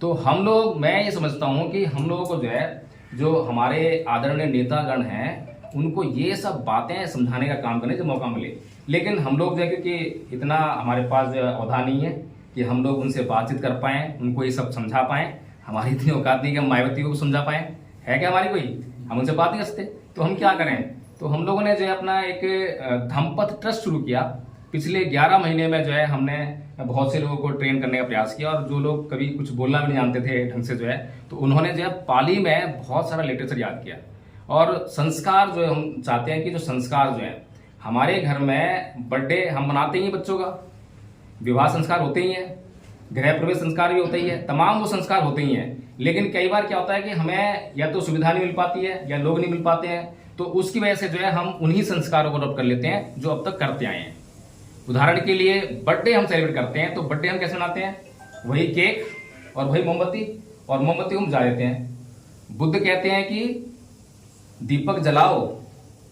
[SPEAKER 1] तो हम लोग, मैं ये समझता हूँ कि हम लोगों को जो है, जो हमारे आदरणीय नेतागण हैं, उनको ये सब बातें समझाने का काम करने का मौका मिले। लेकिन हम लोग जो है, क्योंकि इतना हमारे पास औधा नहीं है कि हम लोग उनसे बातचीत कर पाएँ, उनको ये सब समझा पाएँ। हमारी इतनी औकात नहीं कि हम मायावती को समझा पाएँ, है क्या हमारी कोई? हम उनसे बात नहीं कर सकते। तो हम क्या करें? तो हम लोगों ने जो है अपना एक धम्मपथ ट्रस्ट शुरू किया। पिछले 11 महीने में जो है हमने बहुत से लोगों को ट्रेन करने का प्रयास किया, और जो लोग कभी कुछ बोलना भी नहीं जानते थे ढंग से जो है, तो उन्होंने जो है पाली में बहुत सारा लिटरेचर याद किया। और संस्कार जो है, हम चाहते हैं कि जो संस्कार जो है हमारे घर में, बर्थडे हम मनाते ही बच्चों का, विवाह संस्कार होते ही हैं, गृह प्रवेश संस्कार भी होते ही है, तमाम वो संस्कार होते ही हैं। लेकिन कई बार क्या होता है कि हमें या तो सुविधा नहीं मिल पाती है या लोग नहीं मिल पाते हैं, तो उसकी वजह से जो है हम उन्हीं संस्कारों को अडॉप्ट कर लेते हैं जो अब तक करते आए हैं। उदाहरण के लिए बर्थडे हम सेलिब्रेट करते हैं, तो बर्थडे हम कैसे मनाते हैं? वही केक और वही मोमबत्ती, और मोमबत्ती हम बुझा देते हैं। बुद्ध कहते हैं कि दीपक जलाओ,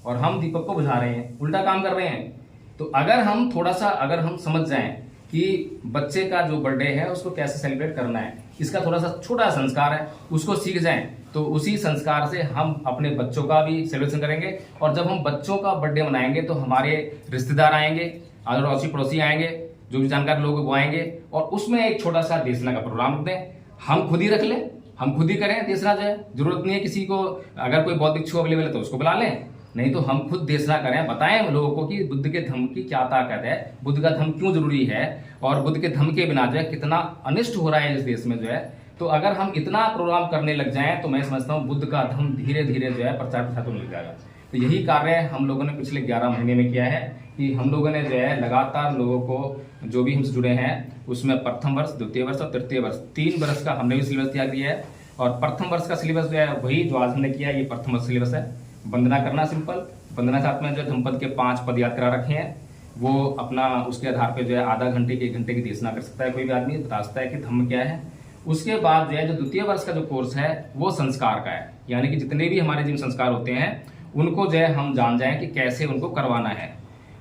[SPEAKER 1] और हम दीपक को बुझा रहे हैं, उल्टा काम कर रहे हैं। तो अगर हम थोड़ा सा हम समझ जाएं कि बच्चे का जो बर्थडे है उसको कैसे सेलिब्रेट करना है, इसका थोड़ा सा छोटा संस्कार है, उसको सीख जाएं, तो उसी संस्कार से हम अपने बच्चों का भी सेलिब्रेशन करेंगे। और जब हम बच्चों का बर्थडे मनाएंगे तो हमारे रिश्तेदार आएंगे, अड़ोसी पड़ोसी आएंगे, जो भी जानकार लोग वो आएंगे, और उसमें एक छोटा सा देशना का प्रोग्राम रख दें। हम खुद ही रख लें, हम खुद ही करें देशना जो है। जरूरत नहीं है किसी को, अगर कोई बौद्धिक भिक्षु अवेलेबल है तो उसको बुला लें, नहीं तो हम खुद देशना करें, बताएं लोगों को कि बुद्ध के धम्म की क्या ताकत है, बुद्ध का धम्म क्यों जरूरी है, और बुद्ध के धम्म के बिना जो है कितना अनिष्ट हो रहा है इस देश में जो है। तो अगर हम इतना प्रोग्राम करने लग जाएं तो मैं समझता हूँ बुद्ध का धम्म धीरे धीरे जो है प्रचार प्रसार होने लग जाएगा। तो यही कार्य हम लोगों ने पिछले 11 महीने में किया है कि हम लोगों ने जो है लगातार लोगों को, जो भी हमसे जुड़े हैं, उसमें प्रथम वर्ष, द्वितीय वर्ष और तृतीय वर्ष, 3 वर्ष का हमने भी सिलेबस तैयार किया है। और प्रथम वर्ष का सिलेबस जो है वही जो आज हमने किया है, ये प्रथम वर्ष सिलेबस है। वंदना करना सिंपल, वंदना साथ में जो धम्मपद के 5 पद याद करा रखे हैं, वो अपना उसके आधार पे जो है आधा घंटे की 1 घंटे की देशना कर सकता है, कोई भी आदमी बता सकता है कि धम्म क्या है। उसके बाद जो है जो द्वितीय वर्ष का जो कोर्स है वो संस्कार का है, यानी कि जितने भी हमारे जीवन संस्कार होते हैं उनको जो है हम जान जाएं कि कैसे उनको करवाना है।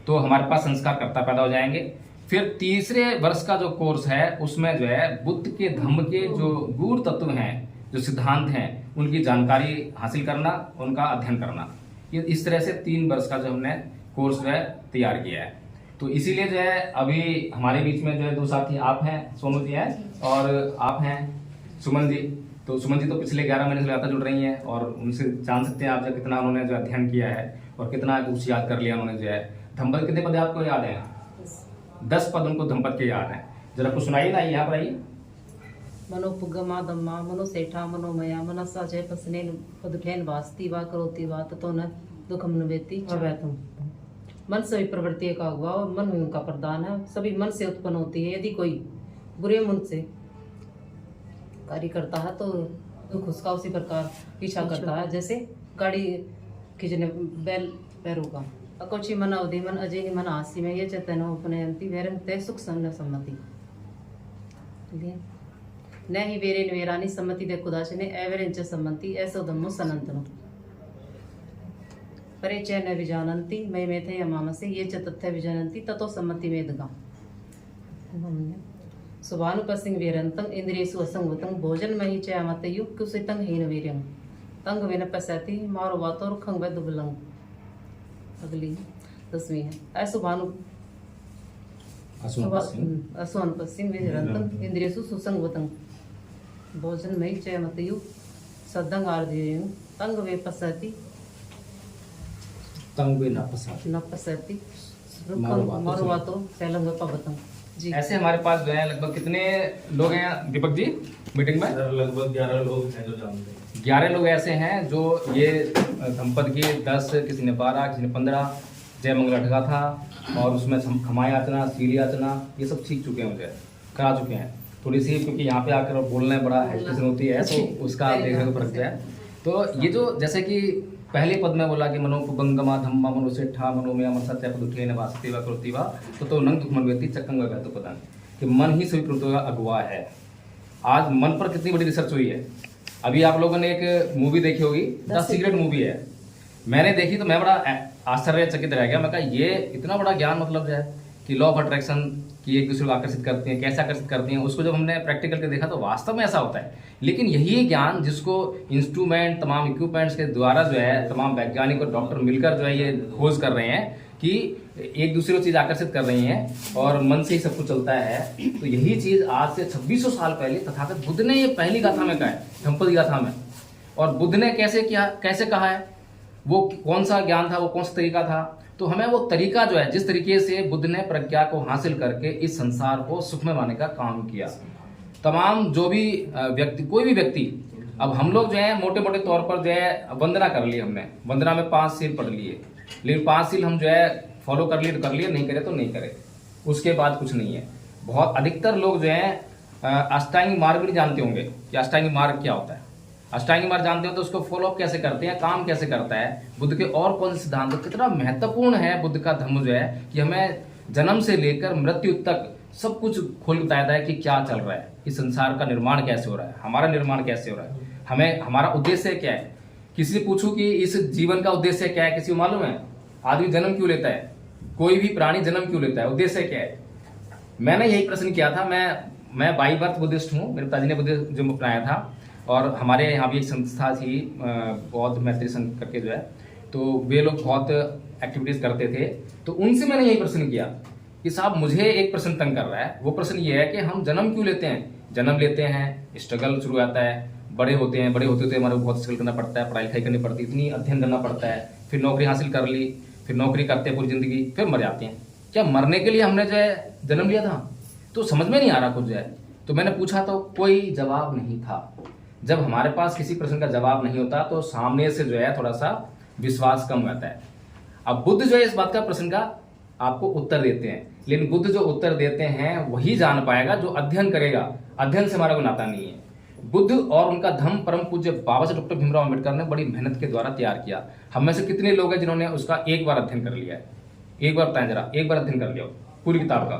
[SPEAKER 1] तो हमारे पास संस्कारकर्ता पैदा हो जाएंगे। फिर तीसरे वर्ष का जो कोर्स है उसमें जो है बुद्ध के धम्म के जो गूढ़ तत्व हैं, जो सिद्धांत हैं, उनकी जानकारी हासिल करना, उनका अध्ययन करना। ये इस तरह से 3 वर्ष का जो हमने कोर्स जो है तैयार किया है। तो इसीलिए जो है अभी हमारे बीच में जो है 2 साथी आप हैं, सोनू जी हैं, और आप हैं सुमन जी। तो सुमन जी तो पिछले 11 महीने से लगातार जुड़ रही हैं और उनसे जान सकते हैं आप जो कितना उन्होंने जो अध्ययन किया है और कितना कुछ याद कर लिया उन्होंने। जो है धम्पद कितने पद आपको याद है? 10 पद उनको धम्पद के याद है। जरा कुछ सुनाइए ना, यहाँ पर आइए।
[SPEAKER 2] मनोपुगमा दम्मा मनो सेठा मनोमया मनसा जय पसनेन पदुठैन वास्ति वा करोति वा ततो न दुखम नवेति अवैतम। मन सभी प्रवृत्ति का अगुआ और मन ही उनका प्रदान है। सभी मन से उत्पन्न होती है। यदि कोई बुरे मन से कार्य करता है तो दुख उसका उसी प्रकार पीछा करता है, जैसे गाड़ी खींचने बैल पैरों का। अकोची मन अवधि मन अजय मन आसी में ये चैतन्य उपनयंती वैरम तय सुख सन्न सम्मति न ही वेरे निवेरानी सम्मति दे कुदाचने एवरेंच सम्मति ऐसो धम्मो सनंतनो परिचय न विजानन्ति मय मेथे यमामसे ये च तथ्य विजानन्ति ततो सम्मति वेदगा। सुभानुपसिंग वीरंतं इंद्रियसु असंगतं भोजन मही च अमतयु कुसितं हीन वीर्यं तंग विन पसति मारो वातो खंग वे दुबलंग। अगली 10वीं है असुभानु असुभानुपसिंग वीरंतं इंद्रियसु सुसंगतं भोजन मही च अमतयु सद्दंग आर्दयं तंग वे पसति न पसति मारो वातो सैलंग पवतं। जी
[SPEAKER 1] ऐसे हमारे पास जो है लगभग कितने लोग हैं दीपक जी मीटिंग में?
[SPEAKER 3] लगभग 11 लोग हैं जो जानते हैं।
[SPEAKER 1] 11 लोग ऐसे हैं जो ये धम्पद की 10, किसी ने 12, किसी ने 15 जय मंगल अटका था और उसमें खमाई याचना, सील याचना, ये सब सीख चुके हैं, मुझे करा चुके हैं। थोड़ी सी क्योंकि यहाँ पे आकर बोलना बड़ा हेजिटेशन होती है तो उसका देखने को फर्क है। तो ये जो जैसे कि पहले पद में बोला कि मनोपुगंगमा धम्मा मनोसेठा मनोमया मन सत्य पदुठेन वासुदेवा करोतिवा तो नंग दुख मन व्यक्ति चक्कंग वैतो पदन कि मन ही सभी प्रवृत्तियों का अगुवा है। आज मन पर कितनी बड़ी रिसर्च हुई है। अभी आप लोगों ने एक मूवी देखी होगी, द सीक्रेट मूवी है। मैंने देखी तो मैं बड़ा आश्चर्यचकित रह गया। मैं कहा ये इतना बड़ा ज्ञान मतलब जो है कि लॉ ऑफ अट्रैक्शन की एक दूसरे को आकर्षित करती हैं, कैसे आकर्षित करती हैं, उसको जब हमने प्रैक्टिकल करके देखा तो वास्तव में ऐसा होता है। लेकिन यही ज्ञान जिसको इंस्ट्रूमेंट, तमाम इक्विपमेंट्स के द्वारा जो है तमाम वैज्ञानिक और डॉक्टर मिलकर जो है ये खोज कर रहे हैं कि एक दूसरे को चीज आकर्षित कर रही हैं और मन से ही सब कुछ चलता है। तो यही चीज आज से 2600 साल पहले तथागत बुद्ध ने ये पहली गाथा में कहा है, धम्पद गाथा में। और बुद्ध ने कैसे किया, कैसे कहा है, वो कौन सा ज्ञान था, वो कौन सा तरीका था। तो हमें वो तरीका जो है, जिस तरीके से बुद्ध ने प्रज्ञा को हासिल करके इस संसार को सुखमय बनाने का काम किया, तमाम जो भी व्यक्ति, कोई भी व्यक्ति, अब हम लोग जो है मोटे मोटे तौर पर जो है वंदना कर ली हमने, वंदना में 5 सील पढ़ लिए, लेकिन 5 सील हम जो है फॉलो कर लिए तो कर लिए, नहीं करे तो नहीं करे, उसके बाद कुछ नहीं है। बहुत अधिकतर लोग जो है अष्टांगिक मार्ग भी नहीं जानते होंगे कि अष्टांगिक मार्ग क्या होता है। अष्टांगिक मार्ग जानते हो तो उसको फॉलो अप कैसे करते हैं, काम कैसे करता है, बुद्ध के और कौन से सिद्धांत, कितना महत्वपूर्ण है बुद्ध का धर्म जो है कि हमें जन्म से लेकर मृत्यु तक सब कुछ खोल बताया है कि क्या चल रहा है, इस संसार का निर्माण कैसे हो रहा है, हमारा निर्माण कैसे हो रहा है, हमें हमारा उद्देश्य क्या है। किसी से पूछूं कि इस जीवन का उद्देश्य क्या है, किसी को मालूम है? आदमी जन्म क्यों लेता है, कोई भी प्राणी जन्म क्यों लेता है, उद्देश्य क्या है? मैंने यही प्रश्न किया था। मैं बाई बर्थ बुद्धिस्ट हूँ, मेरे पिताजी ने बुद्धिज्म अपनाया था और हमारे यहाँ भी एक संस्था थी बौद्ध मैत्री संघ करके जो है, तो वे लोग बहुत एक्टिविटीज करते थे। तो उनसे मैंने यही प्रश्न किया कि साहब मुझे एक प्रश्न तंग कर रहा है। वो प्रश्न ये है कि हम जन्म क्यों लेते हैं? जन्म लेते हैं, स्ट्रगल शुरू आता है, बड़े होते हैं, बड़े होते होते हमारे को बहुत स्ट्रगल करना पड़ता है, पढ़ाई लिखाई करनी पड़ती है, इतनी अध्ययन करना पड़ता है, फिर नौकरी हासिल कर ली, फिर नौकरी करते हैं पूरी जिंदगी, फिर मर जाते हैं। क्या मरने के लिए हमने जो है जन्म लिया था? तो समझ में नहीं आ रहा कुछ जो है। तो मैंने पूछा तो कोई जवाब नहीं था। जब हमारे पास किसी प्रश्न का जवाब नहीं होता तो सामने से जो है थोड़ा सा विश्वास कम रहता है। अब बुद्ध जो है इस बात का प्रश्न का आपको उत्तर देते हैं, लेकिन बुद्ध जो उत्तर देते हैं वही जान पाएगा जो अध्ययन करेगा। अध्ययन से हमारा कोई नाता नहीं है। बुद्ध और उनका धम्म परम पूज्य बाबा साहब डॉक्टर भीमराव अम्बेडकर ने बड़ी मेहनत के द्वारा तैयार किया। हम में से कितने लोग हैं जिन्होंने उसका एक बार अध्ययन कर लिया है? एक बार बताएं जरा, एक बार अध्ययन कर लिया पूरी किताब का?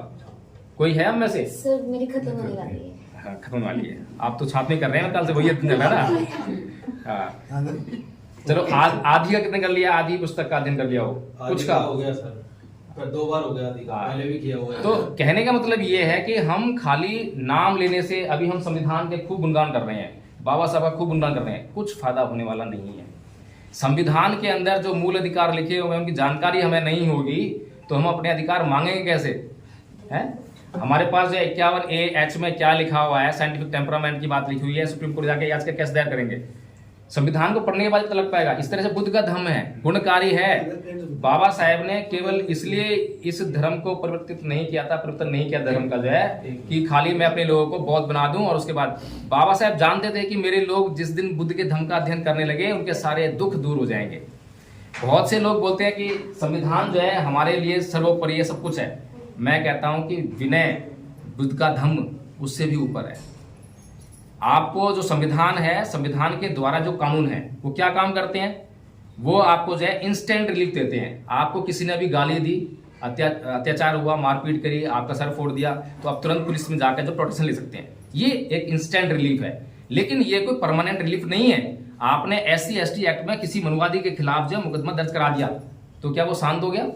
[SPEAKER 1] कोई है हम में से?
[SPEAKER 4] सर मेरी खत्म होने वाली है।
[SPEAKER 1] हाँ, खत्म वाली है। आप तो छापने कर रहे हैं कल से, वही अध्ययन है ना। हाँ, चलो आधी का कितने कर लिया, आधी पुस्तक का अध्ययन कर लिया हो, कुछ का
[SPEAKER 3] हो गया सर, पर 2 बार हो गया आदि का, पहले भी किया हुआ है।
[SPEAKER 1] तो कहने का मतलब ये है कि हम खाली नाम लेने से, अभी हम संविधान के खूब गुणगान कर रहे हैं, बाबा साहब का खूब गुणगान कर रहे हैं, कुछ फायदा होने वाला नहीं है। संविधान के अंदर जो मूल अधिकार लिखे हुए हैं उनकी जानकारी हमें नहीं होगी तो हम अपने अधिकार मांगेंगे कैसे? हैं? हमारे पास जो 51A(H) में क्या लिखा हुआ है, साइंटिफिक टेम्परामेंट की बात लिखी हुई है, सुप्रीम कोर्ट जाके आज का केस दायर करेंगे। संविधान को पढ़ने के बाद पता लग पाएगा। इस तरह से बुद्ध का धम्म है, गुणकारी है। बाबा साहेब ने केवल इसलिए इस धर्म को परिवर्तित नहीं किया था, परिवर्तन नहीं किया धर्म का जो है कि खाली मैं अपने लोगों को बौद्ध बना दूं, और उसके बाद बाबा साहेब जानते थे कि मेरे लोग जिस दिन बुद्ध के धम्म का अध्ययन करने लगे उनके सारे दुख दूर हो जाएंगे। बहुत से लोग बोलते हैं कि संविधान जो है हमारे लिए सर्वोपरि है, सब कुछ है। मैं कहता हूं कि विनय बुद्ध का धम्म उससे भी ऊपर है। आपको जो संविधान है, संविधान के द्वारा जो कानून है वो क्या काम करते हैं, वो आपको जो है इंस्टेंट रिलीफ देते हैं। आपको किसी ने भी गाली दी, अत्याचार हुआ, मारपीट करी, आपका सर फोड़ दिया, तो आप तुरंत पुलिस में जाकर जो प्रोटेक्शन ले सकते हैं। ये एक इंस्टेंट रिलीफ है, लेकिन ये कोई परमानेंट रिलीफ नहीं है। आपने SC/ST एक्ट में किसी मनुवादी के खिलाफ जो मुकदमा दर्ज करा दिया तो क्या वो शांत हो गया?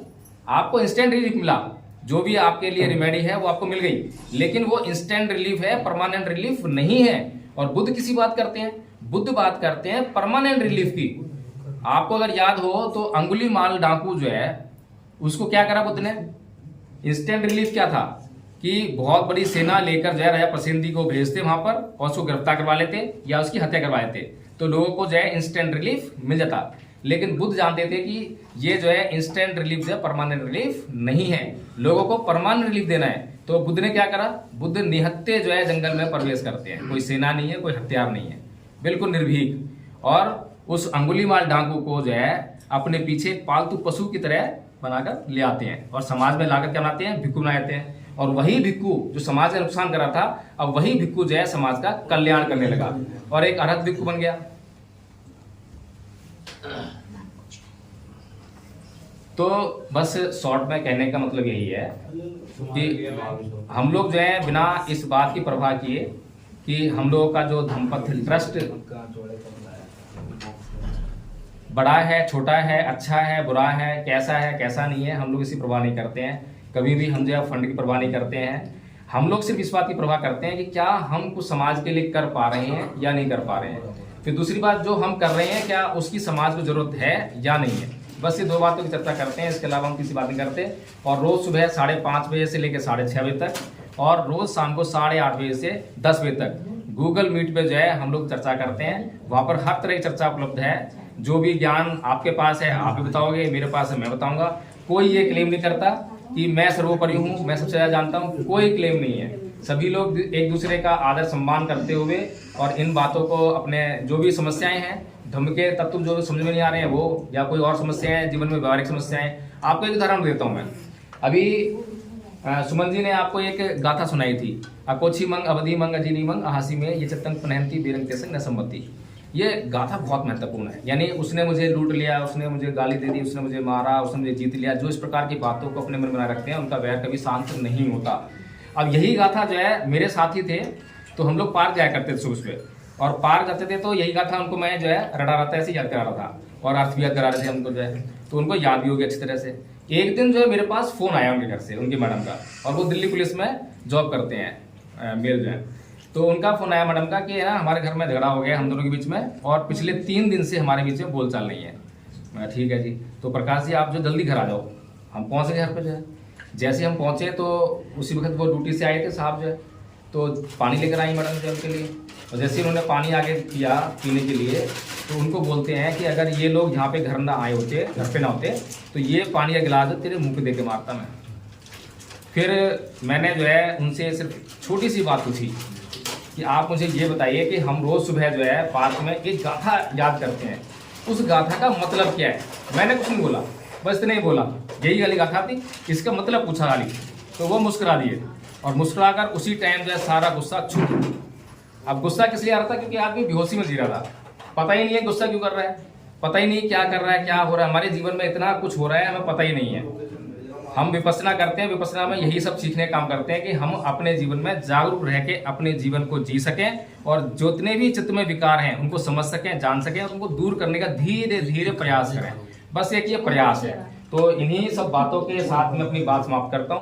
[SPEAKER 1] आपको इंस्टेंट रिलीफ मिला, जो भी आपके लिए रेमेडी है वो आपको मिल गई, लेकिन वो इंस्टेंट रिलीफ है, परमानेंट रिलीफ नहीं है। और बुद्ध किसी बात करते हैं, बुद्ध बात करते हैं परमानेंट रिलीफ की। आपको अगर याद हो तो अंगुलीमाल डाकू जो है उसको क्या करा बुद्ध ने? इंस्टेंट रिलीफ क्या था कि बहुत बड़ी सेना लेकर जो है राजा प्रसिद्धि को भेजते वहां पर और उसको गिरफ्तार करवा लेते या उसकी हत्या करवा लेते, तो लोगों को जो है इंस्टेंट रिलीफ मिल जाता। लेकिन बुद्ध जानते थे कि ये जो है इंस्टेंट रिलीफ जो है परमानेंट रिलीफ नहीं है, लोगों को परमानेंट रिलीफ देना है। तो बुद्ध ने क्या करा? बुद्ध निहत्थे जो है जंगल में प्रवेश करते हैं, कोई सेना नहीं है, कोई हथियार नहीं है, बिल्कुल निर्भीक, और उस अंगुलीमाल डाकू को जो है अपने पीछे पालतू पशु की तरह बनाकर ले आते हैं और समाज में लाकर क्या बनाते हैं? भिक्खु बना देते हैं। और वही भिक्खु जो समाज का नुकसान कर रहा था, अब वही भिक्खु जो है समाज का कल्याण करने लगा और एक अरहत भिक्खु बन गया। तो बस शॉर्ट में कहने का मतलब यही है कि हम लोग जो है बिना इस बात की परवाह किए कि हम लोगों का जो धम्मपथ ट्रस्ट बड़ा है, छोटा है, अच्छा है, बुरा है, कैसा नहीं है, हम लोग इसी परवाह नहीं करते हैं। कभी भी हम जो है फंड की परवाह नहीं करते हैं। हम लोग सिर्फ इस बात की परवाह करते हैं कि क्या हम कुछ समाज के लिए कर पा रहे हैं या नहीं कर पा रहे हैं। फिर दूसरी बात, जो हम कर रहे हैं क्या उसकी समाज को जरूरत है या नहीं है। बस ये 2 बातों की चर्चा करते हैं, इसके अलावा हम किसी बात नहीं करते। और रोज सुबह 5:30 बजे से लेकर 6:30 बजे तक और रोज शाम को 8:30 बजे से 10 बजे तक गूगल मीट पे जो है हम लोग चर्चा करते हैं। वहां पर हर तरह की चर्चा उपलब्ध है। जो भी ज्ञान आपके पास है आप भी बताओगे, मेरे पास है मैं बताऊंगा। कोई ये क्लेम नहीं करता कि मैं सर्वोपरि हूँ, मैं सबसे ज्यादा जानता हूँ, कोई क्लेम नहीं है। सभी लोग एक दूसरे का आदर सम्मान करते हुए और इन बातों को अपने जो भी समस्याएं हैं, धर्म के तत्व जो समझ में नहीं आ रहे हैं वो, या कोई और समस्याएं जीवन में व्यवहारिक समस्याएं, आपको एक उदाहरण देता हूं मैं। अभी सुमन जी ने आपको एक गाथा सुनाई थी, अकोछी मंग अवधि मंग अजीनी मंग अहासी में ये चतंग पनहंती बेरंग तेसंग न संपत्ति। ये गाथा बहुत महत्वपूर्ण है। यानी उसने मुझे लूट लिया, उसने मुझे गाली दे दी, उसने मुझे मारा, उसने मुझे जीत लिया, जो इस प्रकार की बातों को अपने मन में रखते हैं उनका वैर कभी शांत नहीं होता। अब यही गाथा जो है, मेरे साथी थे तो हम लोग पार्क जाया करते थे सुबह सुबह, और पार्क जाते थे तो यही गाथा उनको मैं जो है रटा रहा था, ऐसे याद करा रहा था और अर्थ भी याद करा रहे थे हमको जो है, तो उनको याद भी हो गया अच्छी तरह से। एक दिन जो है मेरे पास फोन आया उनके घर से, उनकी मैडम का, और वो दिल्ली पुलिस में जॉब करते हैं, मेल जो है। तो उनका फोन आया मैडम का कि है ना हमारे घर में झगड़ा हो गया हम दोनों के बीच में और पिछले 3 दिन से हमारे बीच में बोलचाल नहीं है। मैं ठीक है जी, तो प्रकाश जी आप जो जल्दी घर आ जाओ। हम पहुंचे घर पे जो है, जैसे हम पहुंचे तो उसी वक्त वो ड्यूटी से आए थे साहब जो है, तो पानी लेकर आई मैडम जो उनके लिए, और जैसे उन्होंने पानी आगे किया पीने के लिए तो उनको बोलते हैं कि अगर ये लोग यहाँ पे घर ना आए होते, घर पे ना होते, तो ये पानी का गिलास तेरे मुंह पे दे के मारता मैं। फिर मैंने जो है उनसे सिर्फ छोटी सी बात पूछी कि आप मुझे ये बताइए कि हम रोज सुबह जो है पार्क में एक गाथा याद करते हैं, उस गाथा का मतलब क्या है। मैंने कुछ नहीं बोला, बस इतना ही बोला, यही वाली गाथा थी, इसका मतलब पूछा खाली, तो वो मुस्कुरा दिए और मुस्कुराकर उसी टाइम जो है सारा गुस्सा छूट गया। अब गुस्सा किस लिए आ रहा था? क्योंकि आदमी बेहोशी में जी रहा था, पता ही नहीं है गुस्सा क्यों कर रहा है, पता ही नहीं क्या कर रहा है, क्या हो रहा है। हमारे जीवन में इतना कुछ हो रहा है हमें पता ही नहीं है। हम विपස්සना करते हैं। विपස්සना में यही सब सीखने का काम करते हैं कि हम अपने जीवन में जागरूक रह के अपने जीवन को जी सकें और जितने भी चित्त में विकार हैं उनको समझ सकें, जान सकें और उनको दूर करने का धीरे धीरे प्रयास करें। बस एक ये प्रयास है। तो इन्हीं सब बातों के साथ में अपनी बात समाप्त करता हूँ।